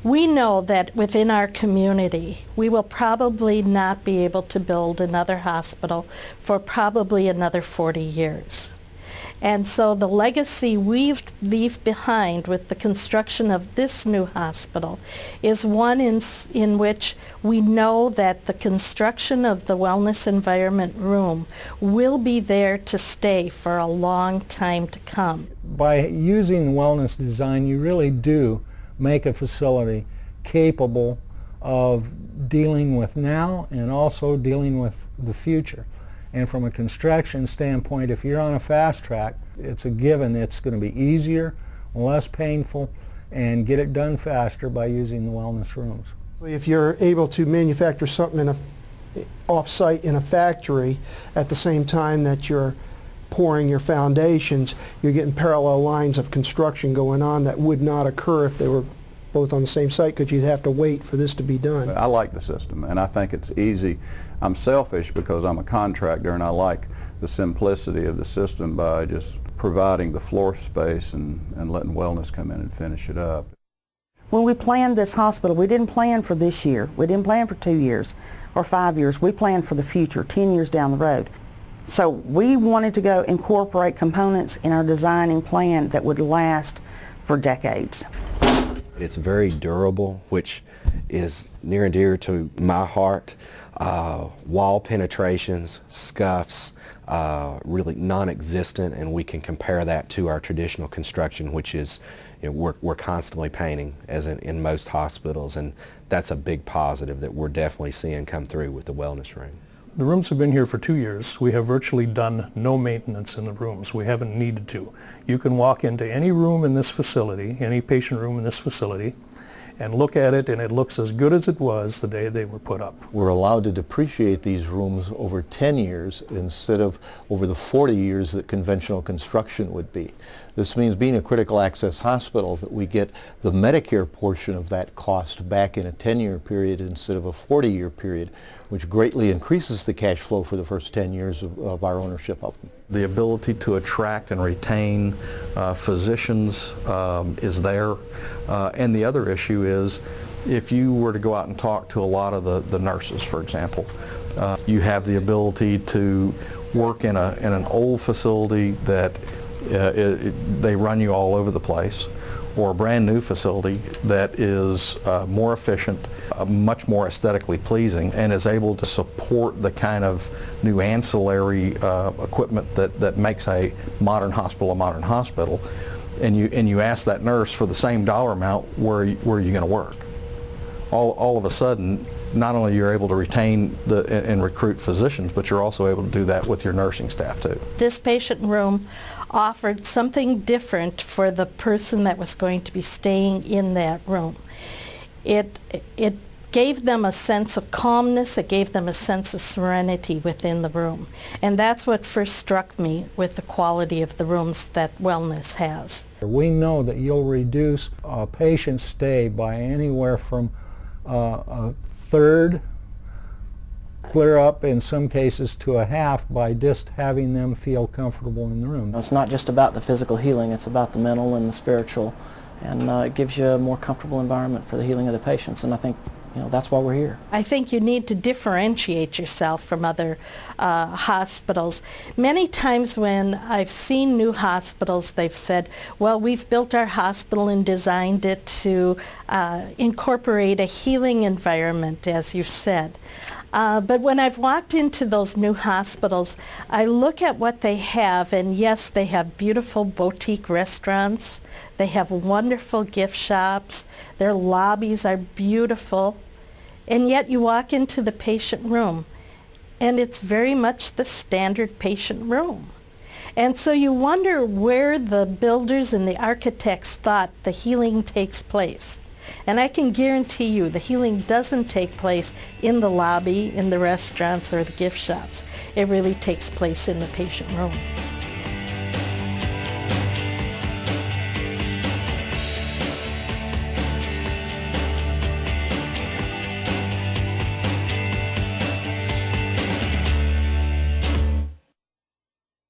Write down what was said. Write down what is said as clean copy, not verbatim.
We know that within our community, we will probably not be able to build another hospital for probably another 40 years. And so the legacy we leave behind with the construction of this new hospital is one in which we know that the construction of the wellness environment room will be there to stay for a long time to come. By using wellness design, you really do make a facility capable of dealing with now and also dealing with the future. And from a construction standpoint, if you're on a fast track, it's a given it's going to be easier, less painful, and get it done faster by using the wellness rooms. If you're able to manufacture something off-site in a factory at the same time that you're pouring your foundations, you're getting parallel lines of construction going on that would not occur if they were both on the same site, because you'd have to wait for this to be done. I like the system, and I think it's easy. I'm selfish because I'm a contractor, and I like the simplicity of the system by just providing the floor space and letting wellness come in and finish it up. When we planned this hospital, we didn't plan for this year. We didn't plan for 2 years or 5 years. We planned for the future, 10 years down the road. So we wanted to go incorporate components in our designing plan that would last for decades. It's very durable, which is near and dear to my heart. Wall penetrations, scuffs, really non-existent, and we can compare that to our traditional construction, which is, we're constantly painting, as in most hospitals, and that's a big positive that we're definitely seeing come through with the wellness room. The rooms have been here for 2 years. We have virtually done no maintenance in the rooms. We haven't needed to. You can walk into any room in this facility, any patient room in this facility, and look at it, and it looks as good as it was the day they were put up. We're allowed to depreciate these rooms over 10 years instead of over the 40 years that conventional construction would be. This means, being a critical access hospital, that we get the Medicare portion of that cost back in a 10-year period instead of a 40-year period, which greatly increases the cash flow for the first 10 years of our ownership of them. The ability to attract and retain physicians is there. And the other issue is, if you were to go out and talk to a lot of the nurses, for example, you have the ability to work in an old facility that they run you all over the place, or a brand new facility that is more efficient, much more aesthetically pleasing, and is able to support the kind of new ancillary equipment that makes a modern hospital a modern hospital. And you ask that nurse for the same dollar amount, where are you going to work? All of a sudden, not only you're able to retain and recruit physicians, but you're also able to do that with your nursing staff too. This patient room offered something different for the person that was going to be staying in that room. It gave them a sense of calmness, it gave them a sense of serenity within the room. And that's what first struck me with the quality of the rooms that wellness has. We know that you'll reduce a patient's stay by anywhere from a third, clear up in some cases to a half, by just having them feel comfortable in the room. It's not just about the physical healing, it's about the mental and the spiritual, and it gives you a more comfortable environment for the healing of the patients, and I think that's why we're here. I think you need to differentiate yourself from other hospitals. Many times when I've seen new hospitals, they've said, well, we've built our hospital and designed it to incorporate a healing environment, as you said. But when I've walked into those new hospitals, I look at what they have, and yes, they have beautiful boutique restaurants. They have wonderful gift shops. Their lobbies are beautiful. And yet you walk into the patient room, and it's very much the standard patient room. And so you wonder where the builders and the architects thought the healing takes place. And I can guarantee you the healing doesn't take place in the lobby, in the restaurants, or the gift shops. It really takes place in the patient room.